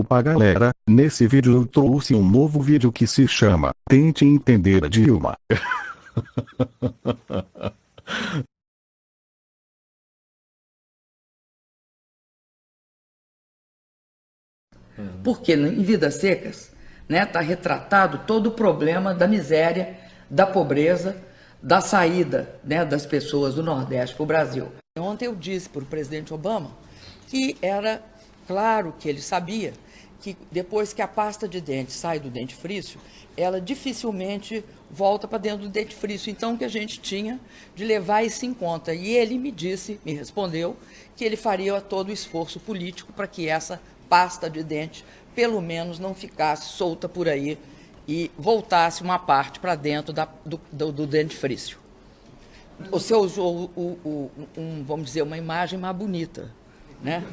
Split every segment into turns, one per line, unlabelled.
Opa galera, nesse vídeo eu trouxe um novo vídeo que se chama Tente Entender a Dilma.
Porque em Vidas Secas, né, está retratado todo o problema da miséria, da pobreza, da saída, né, das pessoas do Nordeste para o Brasil. Ontem eu disse para o presidente Obama que era claro que ele sabia que depois que a pasta de dente sai do dentifrício, ela dificilmente volta para dentro do dentifrício. Então, o que a gente tinha de levar isso em conta. E ele me respondeu, que ele faria todo o esforço político para que essa pasta de dente, pelo menos, não ficasse solta por aí e voltasse uma parte para dentro do dentifrício. Você usou, vamos dizer, uma imagem mais bonita, né?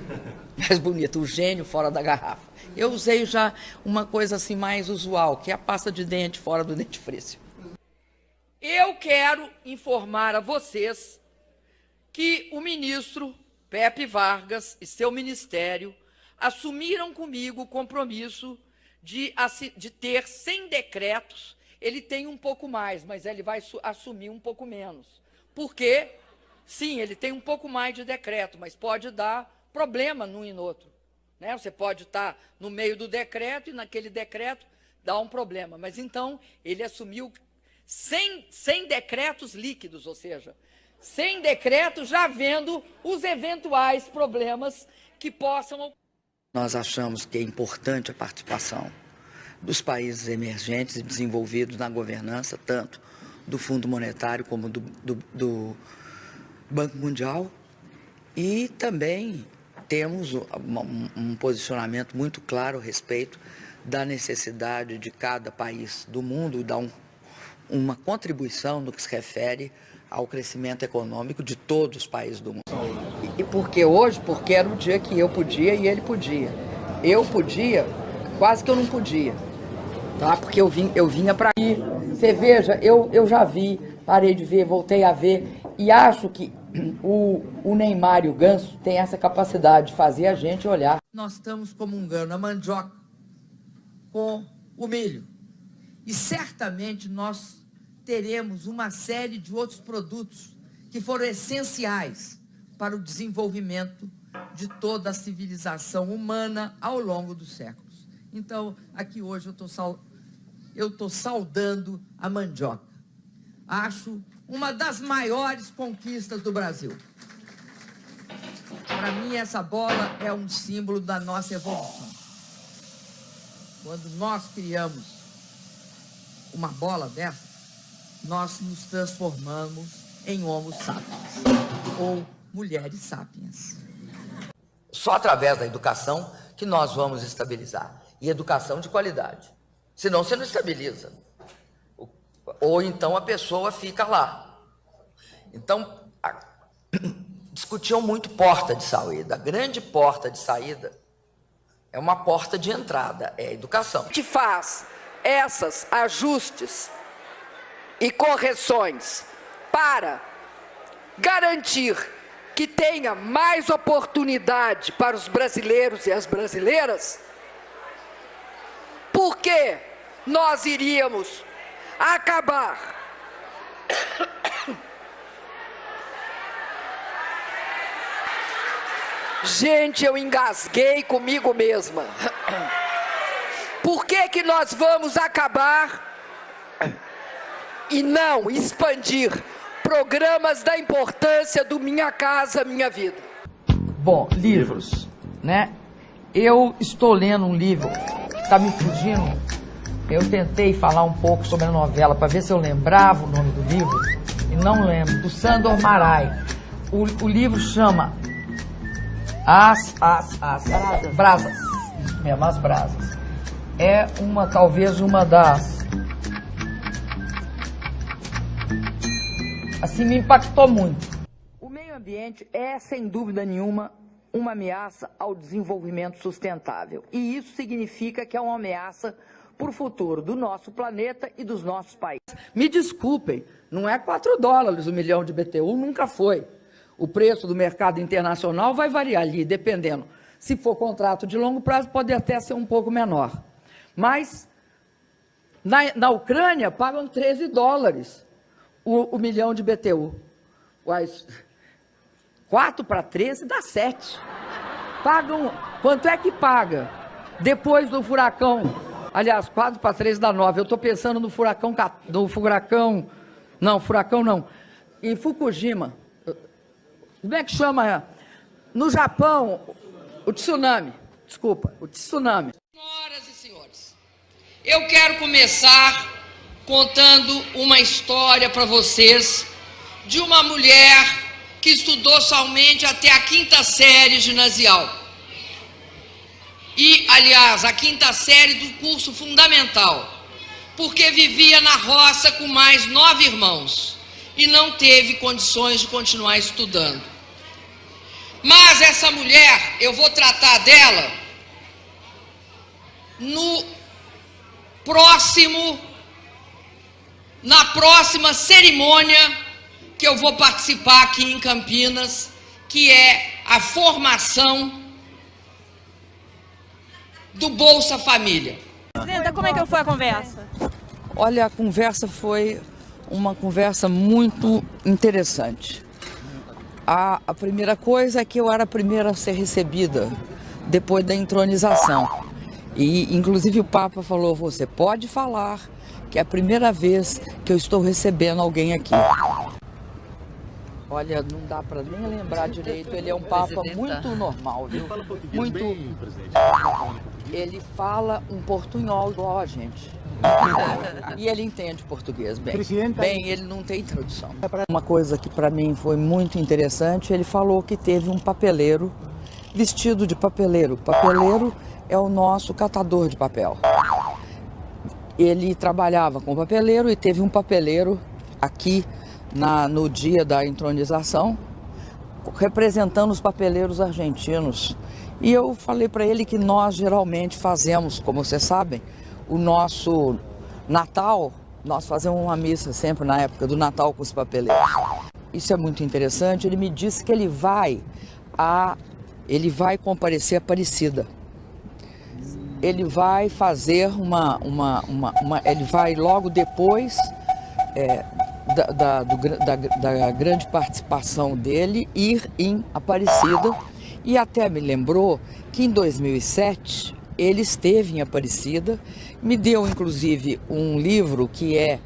Mais bonita, o gênio fora da garrafa. Eu usei já uma coisa assim mais usual, que é a pasta de dente fora do dentifrício. Eu quero informar a vocês que o ministro Pepe Vargas e seu ministério assumiram comigo o compromisso de ter 100 decretos. Ele tem um pouco mais, mas ele vai assumir um pouco menos. Por quê? Sim, ele tem um pouco mais de decreto, mas pode dar problema num e no outro. Né? Você pode estar no meio do decreto e naquele decreto dá um problema. Mas então ele assumiu 100 decretos líquidos, ou seja, 100 decretos já vendo os eventuais problemas que possam... Nós achamos que é importante a participação dos países emergentes e desenvolvidos na governança, tanto do Fundo Monetário como do Banco Mundial, e também temos um posicionamento muito claro a respeito da necessidade de cada país do mundo dar uma contribuição no que se refere ao crescimento econômico de todos os países do mundo. E por que hoje? Porque era o dia que eu podia e ele podia. Eu podia, quase que eu não podia, tá? Porque eu vinha para aqui. Você veja, eu já vi, parei de ver, voltei a ver, e acho que o Neymar e o Ganso têm essa capacidade de fazer a gente olhar. Nós estamos comungando a mandioca com o milho. E certamente nós teremos uma série de outros produtos que foram essenciais para o desenvolvimento de toda a civilização humana ao longo dos séculos. Então, aqui hoje eu estou saudando a mandioca. Acho uma das maiores conquistas do Brasil. Para mim, essa bola é um símbolo da nossa evolução. Quando nós criamos uma bola dessa, nós nos transformamos em Homo sapiens, ou mulheres sapiens. Só através da educação que nós vamos estabilizar. E educação de qualidade. Senão você não estabiliza. Ou então a pessoa fica lá. Então, discutiam muito porta de saída. A grande porta de saída é uma porta de entrada, é a educação. A gente faz esses ajustes e correções para garantir que tenha mais oportunidade para os brasileiros e as brasileiras, porque nós iríamos acabar Gente, eu engasguei comigo mesma. Por que nós vamos acabar e não expandir programas da importância do Minha Casa Minha Vida? Bom, livros, né? Eu estou lendo um livro, está me fugindo. Eu tentei falar um pouco sobre a novela para ver se eu lembrava o nome do livro e não lembro, do Sandor Marai. O livro chama As Brasas. Isso mesmo, As Brasas. É talvez uma das... Assim, me impactou muito. O meio ambiente é, sem dúvida nenhuma, uma ameaça ao desenvolvimento sustentável. E isso significa que é uma ameaça para o futuro do nosso planeta e dos nossos países. Me desculpem, não é $4 o milhão de BTU, nunca foi. O preço do mercado internacional vai variar ali, dependendo Se for contrato de longo prazo, pode até ser um pouco menor. Mas na Ucrânia pagam $13 o milhão de BTU. 4 para 13 dá 7. Pagam, quanto é que paga? Depois do furacão, aliás, 4 para 13 dá 9. Eu estou pensando no furacão, em Fukushima. Como é que chama? No Japão, o tsunami.
Senhoras e senhores, eu quero começar contando uma história para vocês de uma mulher que estudou somente até a 5ª série ginasial. E, aliás, a 5ª série do curso fundamental, porque vivia na roça com mais 9 irmãos e não teve condições de continuar estudando. Mas essa mulher, eu vou tratar dela na próxima cerimônia que eu vou participar aqui em Campinas, que é a formação do Bolsa Família.
Presidenta, como é que foi a conversa?
Olha, a conversa foi uma conversa muito interessante. A primeira coisa é que eu era a primeira a ser recebida depois da entronização. E, inclusive, o Papa falou, você pode falar que é a primeira vez que eu estou recebendo alguém aqui. Olha, não dá para nem lembrar direito, ele é um Papa muito normal, viu? Muito. Ele fala um portunhol igual a gente. E ele entende português bem. Bem, ele não tem tradução. Uma coisa que para mim foi muito interessante, ele falou que teve um papeleiro vestido de papeleiro. Papeleiro é o nosso catador de papel. Ele trabalhava com papeleiro e teve um papeleiro aqui no dia da entronização, representando os papeleiros argentinos. E eu falei para ele que nós geralmente fazemos, como vocês sabem, o nosso Natal, nós fazemos uma missa sempre na época do Natal com os papeleiros. Isso é muito interessante. Ele me disse que ele vai comparecer a Aparecida. Ele vai fazer ele vai logo depois da grande participação dele ir em Aparecida, e até me lembrou que em 2007 ele esteve em Aparecida, me deu inclusive um livro que é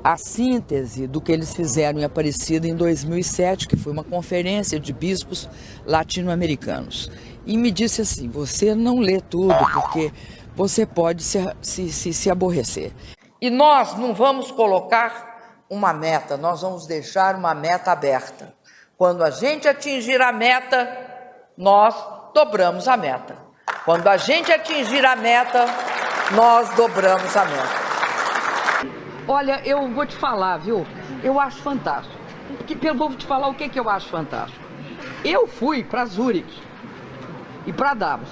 a síntese do que eles fizeram em Aparecida em 2007, que foi uma conferência de bispos latino-americanos. E me disse assim, você não lê tudo porque você pode se aborrecer. E nós não vamos colocar uma meta, nós vamos deixar uma meta aberta. Quando a gente atingir a meta, nós dobramos a meta. Quando a gente atingir a meta, nós dobramos a meta. Olha, eu vou te falar, viu? Eu acho fantástico. Eu vou te falar o que eu acho fantástico. Eu fui para Zurique e para Davos.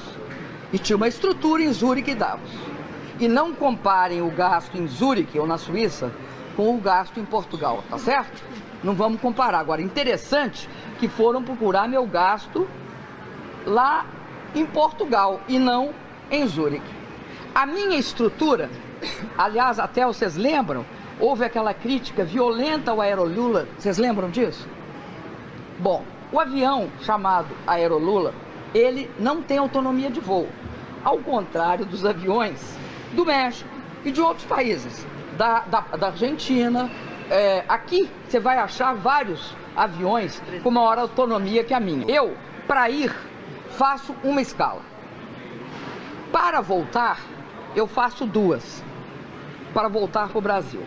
E tinha uma estrutura em Zurique e Davos. E não comparem o gasto em Zurique ou na Suíça com o gasto em Portugal, tá certo? Não vamos comparar. Agora, interessante que foram procurar meu gasto lá em Portugal e não em Zurique. A minha estrutura, aliás, até vocês lembram, houve aquela crítica violenta ao Aerolula, vocês lembram disso? Bom, o avião chamado Aerolula, ele não tem autonomia de voo, ao contrário dos aviões do México e de outros países, da Argentina. Aqui você vai achar vários aviões com maior autonomia que a minha. Eu, para ir, faço uma escala. Para voltar, eu faço 2, para voltar para o Brasil.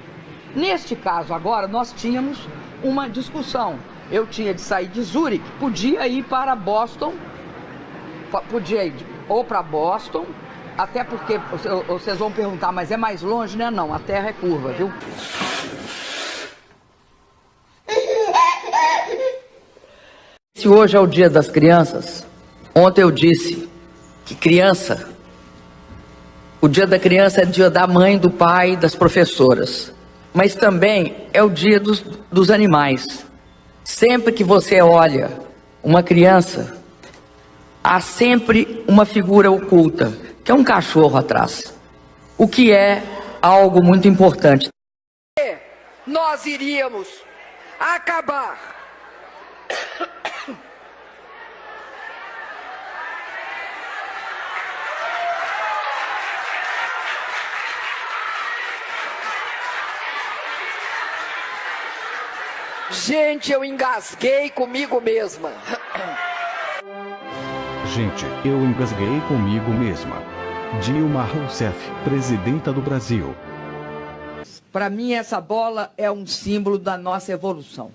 Neste caso agora, nós tínhamos uma discussão. Eu tinha de sair de Zurique, podia ir para Boston, podia ir ou para Boston, até porque vocês vão perguntar, mas é mais longe, né? Não, a terra é curva, viu? Se hoje é o dia das crianças, ontem eu disse que o dia da criança é o dia da mãe, do pai, das professoras. Mas também é o dia dos animais. Sempre que você olha uma criança, há sempre uma figura oculta, que é um cachorro atrás, o que é algo muito importante.
Nós iríamos acabar Gente, eu engasguei comigo mesma.
Gente, eu engasguei comigo mesma. Dilma Rousseff, presidenta do Brasil.
Para mim, essa bola é um símbolo da nossa evolução.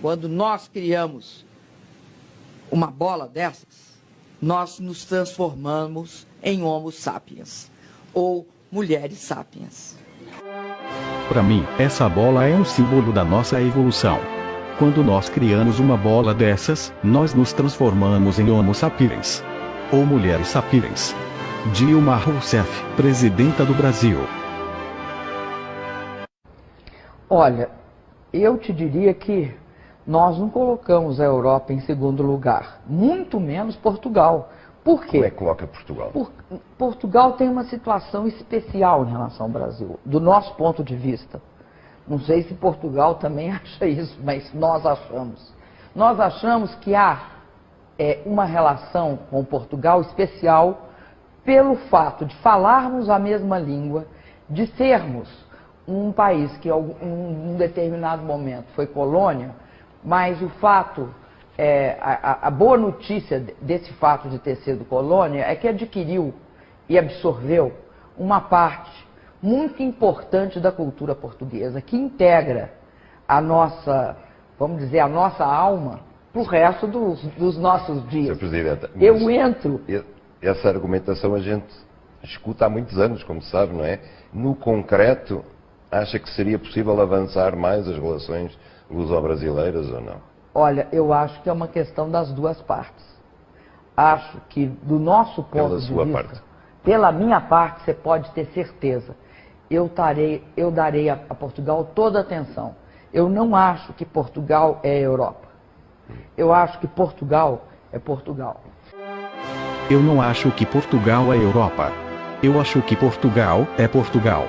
Quando nós criamos uma bola dessas, nós nos transformamos em Homo sapiens, ou mulheres sapiens.
Para mim, essa bola é um símbolo da nossa evolução. Quando nós criamos uma bola dessas, nós nos transformamos em Homo sapiens, ou mulheres sapiens. Dilma Rousseff, presidenta do Brasil.
Olha, eu te diria que nós não colocamos a Europa em segundo lugar, muito menos Portugal. Por quê?
Como é que coloca Portugal?
Portugal tem uma situação especial em relação ao Brasil, do nosso ponto de vista. Não sei se Portugal também acha isso, mas nós achamos. Nós achamos que há uma relação com Portugal especial pelo fato de falarmos a mesma língua, de sermos um país que em um determinado momento foi colônia, mas o fato, a boa notícia desse fato de ter sido colônia é que adquiriu e absorveu uma parte muito importante da cultura portuguesa, que integra a nossa, vamos dizer, a nossa alma para o resto dos nossos dias.
Sr. Presidente,
Eu entro...
Essa argumentação a gente escuta há muitos anos, como se sabe, não é? No concreto, acha que seria possível avançar mais as relações luso-brasileiras ou não?
Olha, eu acho que é uma questão das duas partes. Acho que, do nosso ponto de vista, pela minha parte, você pode ter certeza, eu darei a Portugal toda a atenção. Eu não acho que Portugal é a Europa. Eu acho que Portugal é Portugal.
Eu não acho que Portugal é Europa. Eu acho que Portugal é Portugal.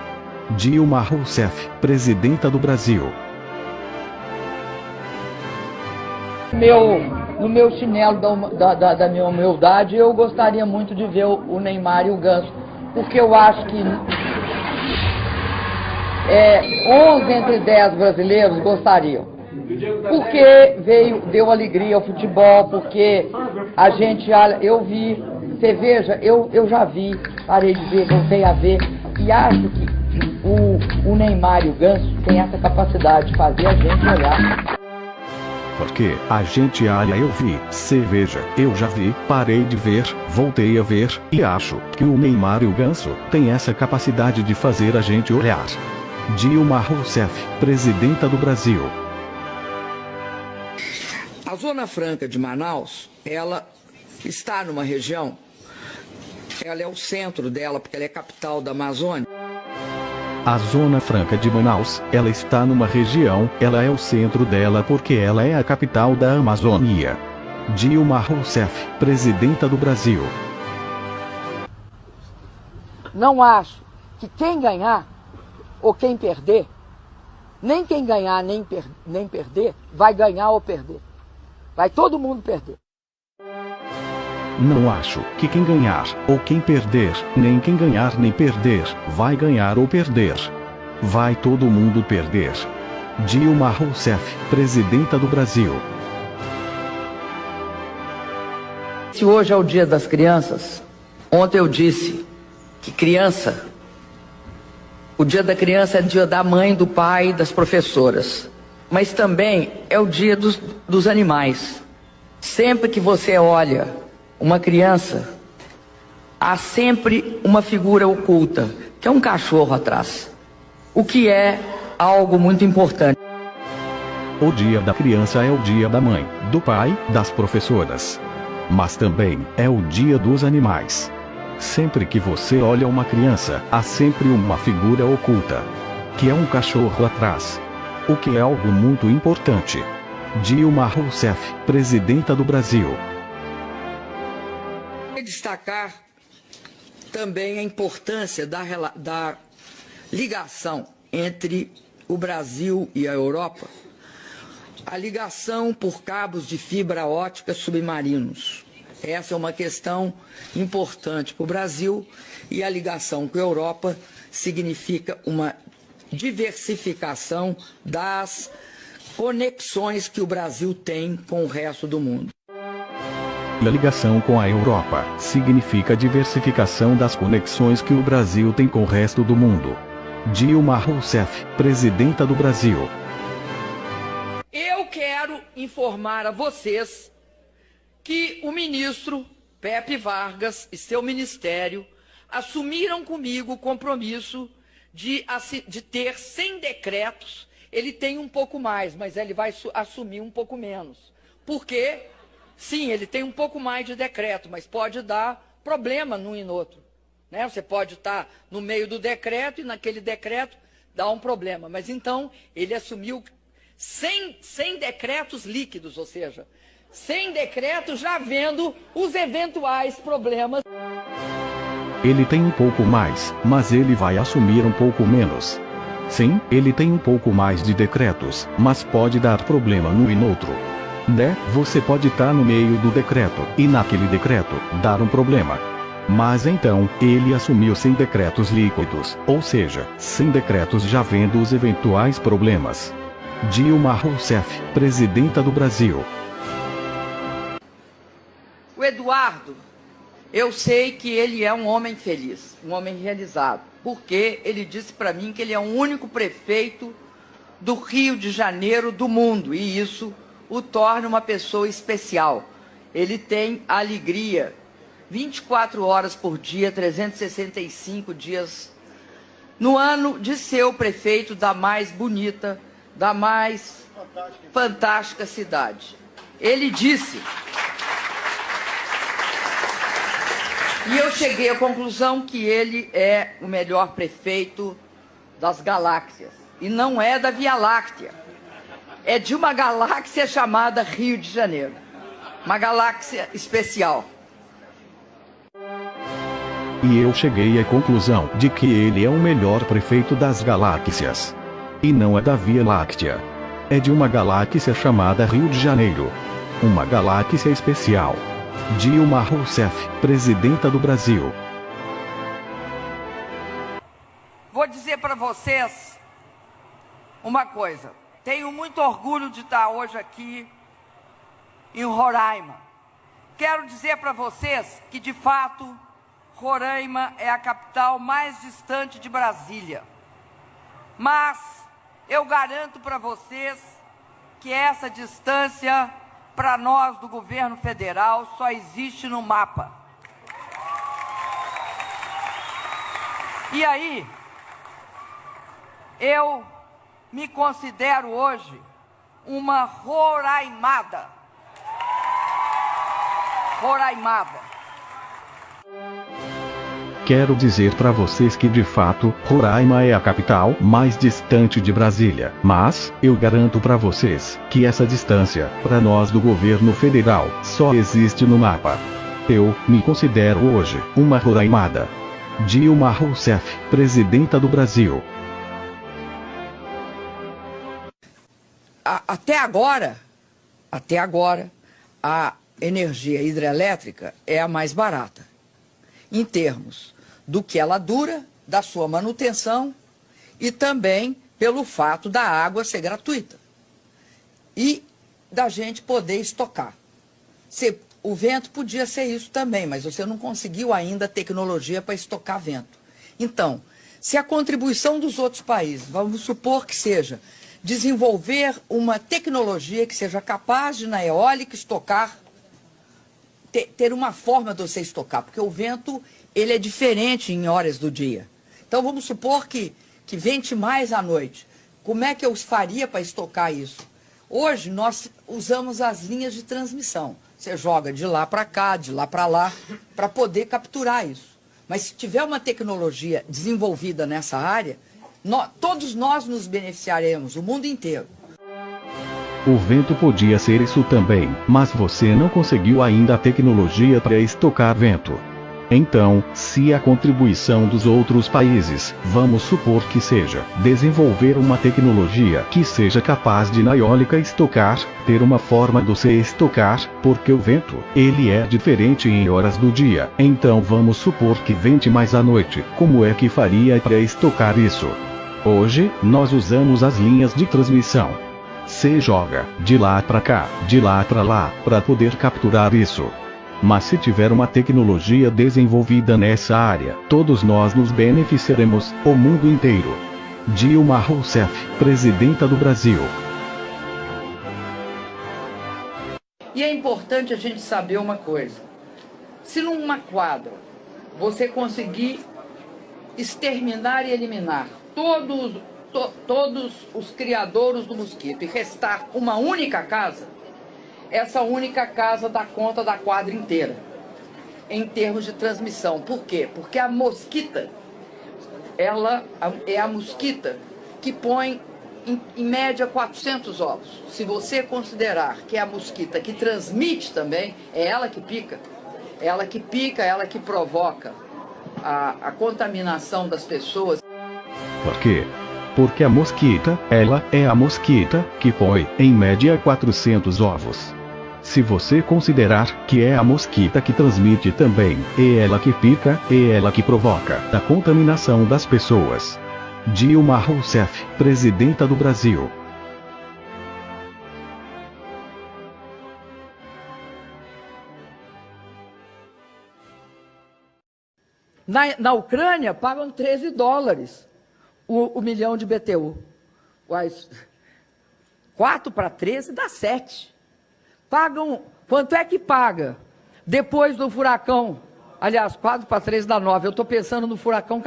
Dilma Rousseff, presidenta do Brasil.
No meu chinelo da minha humildade, eu gostaria muito de ver o Neymar e o Ganso, porque eu acho que 11 entre 10 brasileiros gostariam. Porque deu alegria ao futebol, porque a gente, eu vi, você veja, eu já vi, parei de ver, voltei a ver, e acho que o Neymar e o Ganso têm essa capacidade de fazer a gente olhar.
Porque a gente olha, eu vi, você veja, eu já vi, parei de ver, voltei a ver, e acho que o Neymar e o Ganso têm essa capacidade de fazer a gente olhar. Dilma Rousseff, presidenta do Brasil.
A Zona Franca de Manaus, ela está numa região, ela é o centro dela, porque ela é capital da Amazônia.
A Zona Franca de Manaus, ela está numa região, ela é o centro dela porque ela é a capital da Amazônia. Dilma Rousseff, presidenta do Brasil.
Não acho que quem ganhar ou quem perder, nem quem ganhar nem perder, vai ganhar ou perder. Vai todo mundo perder.
Não acho que quem ganhar ou quem perder, nem quem ganhar nem perder, vai ganhar ou perder. Vai todo mundo perder. Dilma Rousseff, presidenta do Brasil.
Se hoje é o Dia das Crianças, ontem eu disse que o Dia da Criança é o dia da mãe, do pai, das professoras. Mas também é o dia dos animais. Sempre que você olha uma criança, há sempre uma figura oculta, que é um cachorro atrás, o que é algo muito importante.
O Dia da Criança é o dia da mãe, do pai, das professoras. Mas também é o dia dos animais. Sempre que você olha uma criança, há sempre uma figura oculta, que é um cachorro atrás, o que é algo muito importante. Dilma Rousseff, presidenta do Brasil.
Destacar também a importância da ligação entre o Brasil e a Europa, a ligação por cabos de fibra ótica submarinos. Essa é uma questão importante para o Brasil e a ligação com a Europa significa uma diversificação das conexões que o Brasil tem com o resto do mundo.
A ligação com a Europa significa a diversificação das conexões que o Brasil tem com o resto do mundo. Dilma Rousseff, presidenta do Brasil.
Eu quero informar a vocês que o ministro Pepe Vargas e seu ministério assumiram comigo o compromisso de ter 100 decretos. Ele tem um pouco mais, mas ele vai assumir um pouco menos. Por quê? Sim, ele tem um pouco mais de decreto, mas pode dar problema num e no outro. Né? Você pode estar no meio do decreto e naquele decreto dá um problema. Mas então ele assumiu 100 decretos líquidos, ou seja, 100 decretos já vendo os eventuais problemas.
Ele tem um pouco mais, mas ele vai assumir um pouco menos. Sim, ele tem um pouco mais de decretos, mas pode dar problema num e no outro. Né? Você pode estar no meio do decreto, e naquele decreto, dar um problema. Mas então, ele assumiu 100 decretos líquidos, ou seja, 100 decretos já vendo os eventuais problemas. Dilma Rousseff, presidenta do Brasil.
O Eduardo, eu sei que ele é um homem feliz, um homem realizado, porque ele disse para mim que ele é o único prefeito do Rio de Janeiro do mundo, e isso o torna uma pessoa especial. Ele tem a alegria 24 horas por dia, 365 dias no ano, de ser o prefeito da mais bonita, da mais fantástica cidade. Ele disse, e eu cheguei à conclusão que ele é o melhor prefeito das galáxias, e não é da Via Láctea. É de uma galáxia chamada Rio de Janeiro. Uma galáxia especial.
E eu cheguei à conclusão de que ele é o melhor prefeito das galáxias. E não é da Via Láctea. É de uma galáxia chamada Rio de Janeiro. Uma galáxia especial. Dilma Rousseff, presidenta do Brasil.
Vou dizer para vocês uma coisa. Tenho muito orgulho de estar hoje aqui em Roraima. Quero dizer para vocês que, de fato, Roraima é a capital mais distante de Brasília. Mas eu garanto para vocês que essa distância, para nós do governo federal, só existe no mapa. E aí, eu me considero hoje uma roraimada. Roraimada.
Quero dizer para vocês que de fato, Roraima é a capital mais distante de Brasília, mas eu garanto para vocês que essa distância, para nós do governo federal, só existe no mapa. Eu me considero hoje uma roraimada. Dilma Rousseff, presidenta do Brasil.
Até agora, a energia hidrelétrica é a mais barata, em termos do que ela dura, da sua manutenção e também pelo fato da água ser gratuita e da gente poder estocar. O vento podia ser isso também, mas você não conseguiu ainda tecnologia para estocar vento. Então, se a contribuição dos outros países, vamos supor que seja desenvolver uma tecnologia que seja capaz de, na eólica, estocar, ter uma forma de você estocar, porque o vento, ele é diferente em horas do dia. Então, vamos supor que vente mais à noite. Como é que eu faria para estocar isso? Hoje, nós usamos as linhas de transmissão. Você joga de lá para cá, de lá para lá, para poder capturar isso. Mas se tiver uma tecnologia desenvolvida nessa área, todos nós nos beneficiaremos, o mundo inteiro.
O vento podia ser isso também, mas você não conseguiu ainda a tecnologia para estocar vento. Então, se a contribuição dos outros países, vamos supor que seja, desenvolver uma tecnologia que seja capaz de na eólica estocar, ter uma forma de se estocar, porque o vento, ele é diferente em horas do dia, então vamos supor que vente mais à noite, como é que faria para estocar isso? Hoje, nós usamos as linhas de transmissão. Você joga, de lá para cá, de lá para lá, para poder capturar isso. Mas se tiver uma tecnologia desenvolvida nessa área, todos nós nos beneficiaremos, o mundo inteiro. Dilma Rousseff, presidenta do Brasil.
E é importante a gente saber uma coisa. Se numa quadra você conseguir exterminar e eliminar todos os criadouros do mosquito e restar uma única casa, essa única casa dá conta da quadra inteira, em termos de transmissão. Por quê? Porque a mosquita, ela é a mosquita que põe, em média, 400 ovos. Se você considerar que é a mosquita que transmite também, é ela que pica, ela que provoca a contaminação das pessoas.
Por quê? Porque a mosquita, ela é a mosquita que põe, em média, 400 ovos. Se você considerar que é a mosquita que transmite também, é ela que pica, é ela que provoca a contaminação das pessoas. Dilma Rousseff, presidenta do Brasil.
Na Ucrânia, pagam $13 o milhão de BTU. 4 para 13 dá 7. Pagam, quanto é que paga? Depois do furacão, aliás, 4 para 13 dá 9. Eu estou pensando no furacão,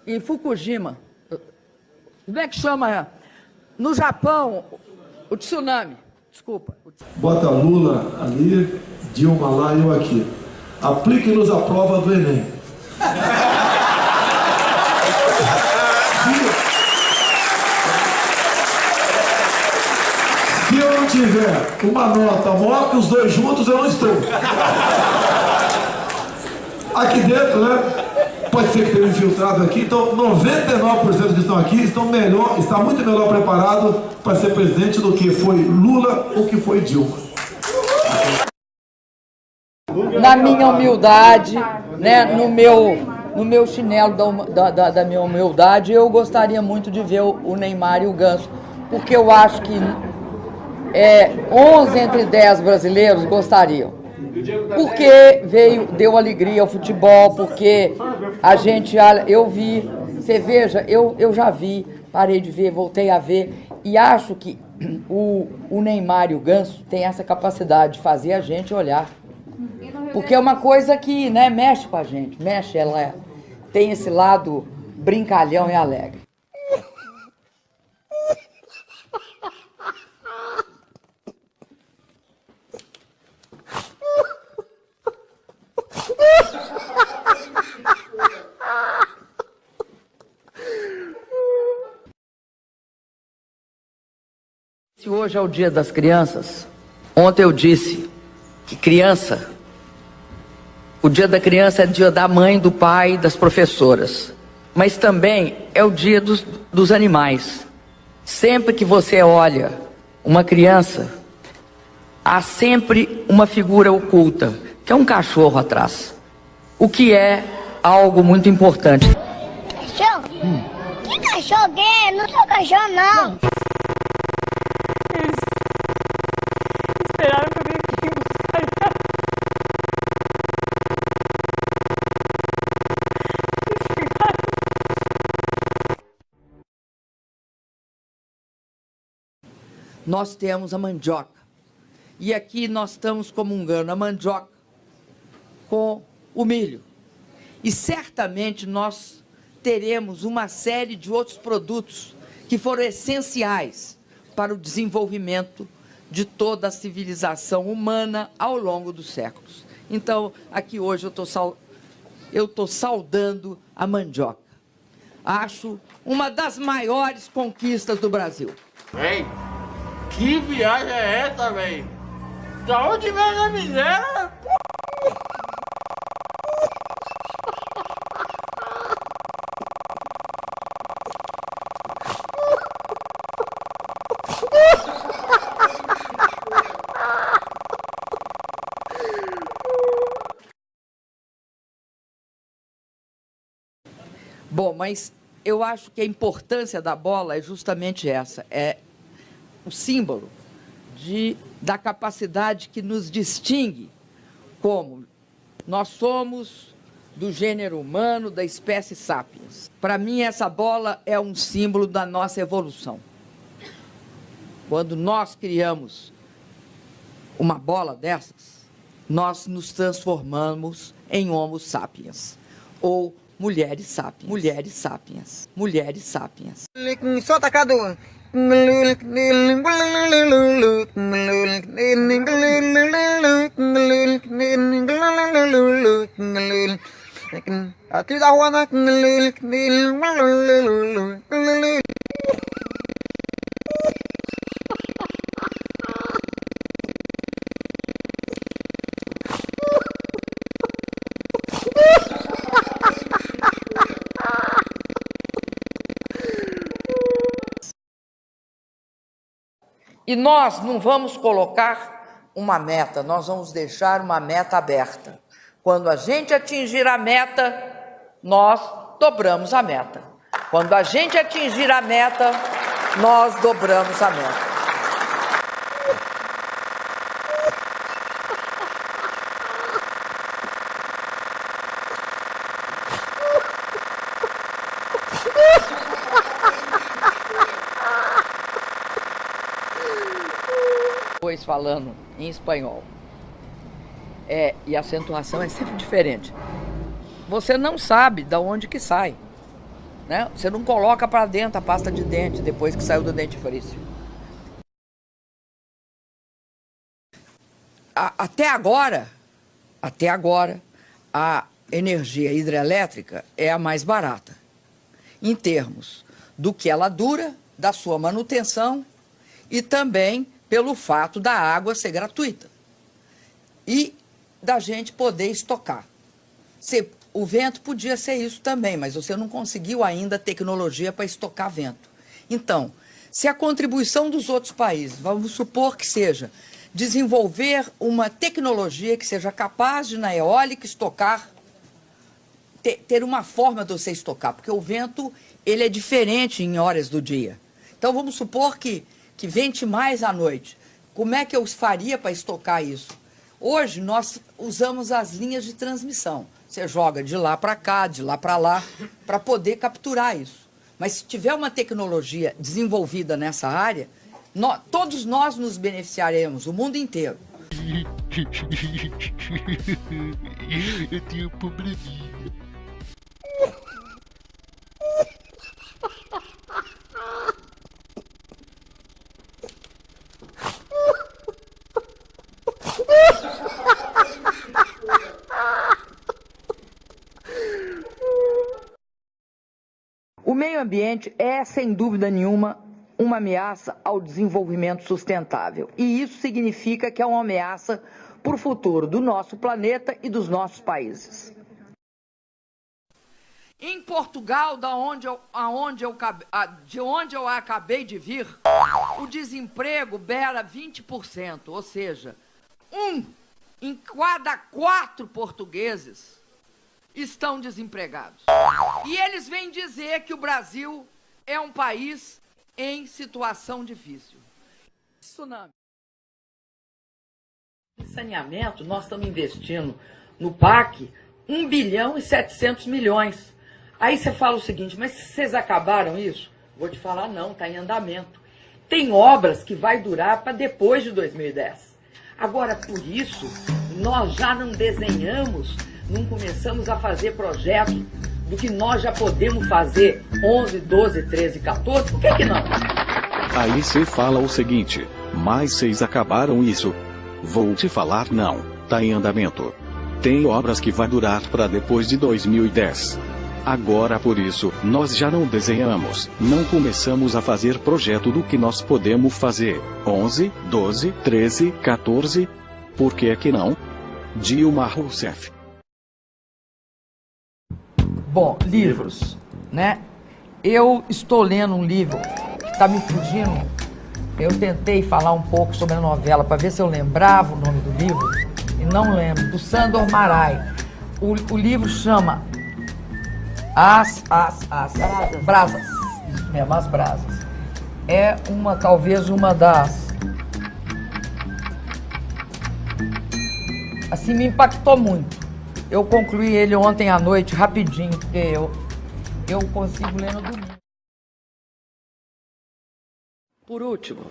em Fukushima. Como é que chama? No Japão, o tsunami. Desculpa.
Bota Lula ali, Dilma lá e eu aqui. Aplique-nos a prova do Enem. Se eu não tiver uma nota maior que os dois juntos, eu não estou. Aqui dentro, né? Pode ser que tenha infiltrado aqui, então 99% que estão aqui está muito melhor preparado para ser presidente do que foi Lula ou que foi Dilma.
Na minha humildade, né, no meu chinelo da minha humildade, eu gostaria muito de ver o Neymar e o Ganso, porque eu acho que 11 entre 10 brasileiros gostariam. Porque deu alegria ao futebol, porque a gente, eu vi, você veja, eu já vi, parei de ver, voltei a ver, e acho que o Neymar e o Ganso têm essa capacidade de fazer a gente olhar. Porque é uma coisa que, né, mexe com a gente, ela tem esse lado brincalhão e alegre. Se hoje é o Dia das Crianças, ontem eu disse que o Dia da Criança é o dia da mãe, do pai, das professoras, mas também é o dia dos animais. Sempre que você olha uma criança, há sempre uma figura oculta, que é um cachorro atrás, o que é algo muito importante.
Cachorro? Que cachorro que é? Não sou cachorro, não.
Esperaram pra vir aqui buscar.
Nós temos a mandioca. E aqui nós estamos comungando a mandioca com o milho. E certamente nós teremos uma série de outros produtos que foram essenciais para o desenvolvimento de toda a civilização humana ao longo dos séculos. Então, aqui hoje eu estou saudando a mandioca. acho uma das maiores conquistas do Brasil.
Véi, que viagem é essa, véi? Da onde vem a miséria?
Bom, mas eu acho que a importância da bola é justamente essa, é o símbolo da capacidade que nos distingue como nós somos do gênero humano, da espécie sapiens. Para mim, essa bola é um símbolo da nossa evolução. Quando nós criamos uma bola dessas, nós nos transformamos em Homo sapiens, ou mulheres sapiens, mulheres sapiens, mulheres sapiens.
Só atacado. Aqui da rua na
E nós não vamos colocar uma meta, nós vamos deixar uma meta aberta. Quando a gente atingir a meta, nós dobramos a meta. Quando a gente atingir a meta, nós dobramos a meta. Depois falando em espanhol. E a acentuação é sempre diferente. Você não sabe de onde que sai, né? Você não coloca para dentro a pasta de dente depois que saiu do dentifrício. Até agora, a energia hidrelétrica é a mais barata, em termos do que ela dura, da sua manutenção e também pelo fato da água ser gratuita e da gente poder estocar. O vento podia ser isso também, mas você não conseguiu ainda tecnologia para estocar vento. Então, se a contribuição dos outros países, vamos supor que seja desenvolver uma tecnologia que seja capaz de, na eólica, estocar, ter uma forma de você estocar, porque o vento ele é diferente em horas do dia. Então, vamos supor que vente mais à noite. Como é que eu faria para estocar isso? Hoje, nós usamos as linhas de transmissão. Você joga de lá para cá, de lá para lá, para poder capturar isso. Mas se tiver uma tecnologia desenvolvida nessa área, todos nós nos beneficiaremos, o mundo inteiro.
Eu tenho um probleminha.
O meio ambiente é, sem dúvida nenhuma, uma ameaça ao desenvolvimento sustentável. E isso significa que é uma ameaça para o futuro do nosso planeta e dos nossos países. Em Portugal, de onde eu acabei de vir, o desemprego beira 20%, ou seja, 1 em cada 4 portugueses estão desempregados. E eles vêm dizer que o Brasil é um país em situação difícil. Tsunami. Em saneamento, nós estamos investindo no PAC 1 bilhão e 700 milhões. Aí você fala o seguinte, mas vocês acabaram isso? Vou te falar, não, está em andamento. Tem obras que vai durar para depois de 2010. Agora, por isso, nós já não desenhamos, não começamos a fazer projetos do que nós já podemos fazer 11, 12, 13, 14, por que não?
Aí você fala o seguinte, mas vocês acabaram isso? Vou te falar não, tá em andamento. Tem obras que vai durar para depois de 2010. Agora por isso, nós já não desenhamos, não começamos a fazer projeto do que nós podemos fazer. 11, 12, 13, 14. Por que é que não? Dilma Rousseff.
Bom, livros, né? Eu estou lendo um livro que está me fugindo. Eu tentei falar um pouco sobre a novela para ver se eu lembrava o nome do livro e não lembro, do Sandor Marai. O livro chama Brasas. Isso mesmo, As Brasas. É talvez uma das... Assim, me impactou muito. Eu concluí ele ontem à noite, rapidinho, porque eu consigo ler no domingo.
Por último,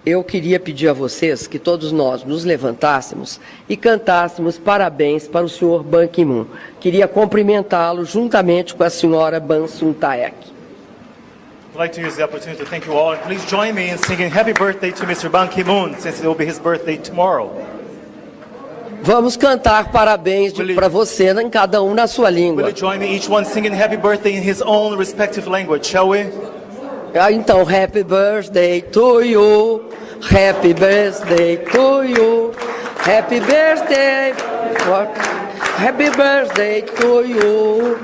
eu queria pedir a vocês que todos nós nos levantássemos e cantássemos parabéns para o senhor Ban Ki-moon. Queria cumprimentá-lo juntamente com a senhora Ban Sun-taek.
I'd like to use the opportunity to thank you all, and please join me in singing happy birthday to Mr. Ban Ki-moon, since it will be his birthday tomorrow.
Vamos cantar parabéns para você, em cada um na sua língua.
Will you join me, each one singing happy birthday in his own respective language, shall we?
Então, happy birthday to you, happy birthday to you, happy birthday, happy birthday to you.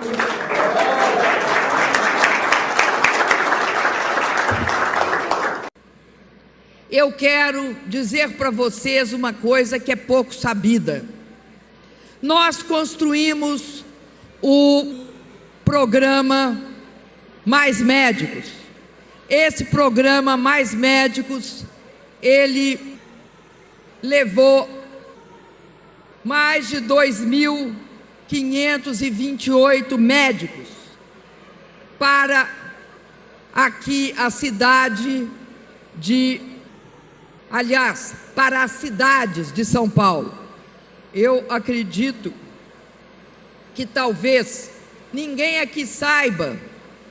Eu quero dizer para vocês uma coisa que é pouco sabida. Nós construímos o programa Mais Médicos. Esse programa Mais Médicos, ele levou mais de 2.528 médicos para aqui a cidade para as cidades de São Paulo. Eu acredito que talvez ninguém aqui saiba,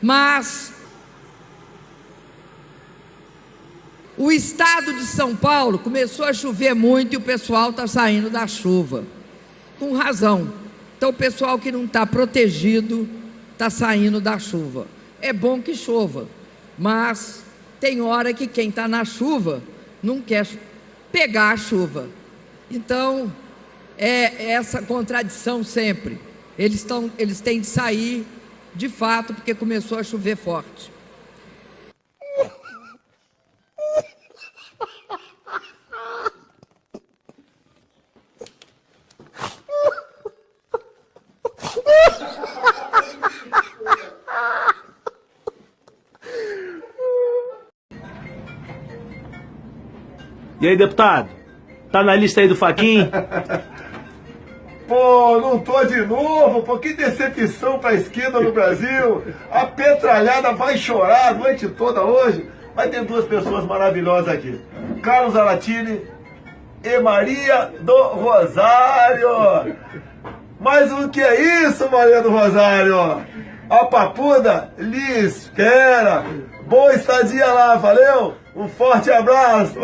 mas o estado de São Paulo começou a chover muito e o pessoal está saindo da chuva, com razão. Então o pessoal que não está protegido está saindo da chuva. É bom que chova, mas tem hora que quem está na chuva não quer pegar a chuva. Então, é essa contradição sempre. Eles têm de sair, de fato, porque começou a chover forte.
E aí, deputado? Tá na lista aí do Fachin?
Pô, não tô de novo, pô, que decepção pra esquerda no Brasil. A petralhada vai chorar a noite toda hoje. Mas tem duas pessoas maravilhosas aqui. Carlos Aratini e Maria do Rosário. Mas o que é isso, Maria do Rosário? A papuda lhe espera. Boa estadia lá, valeu? Um forte abraço.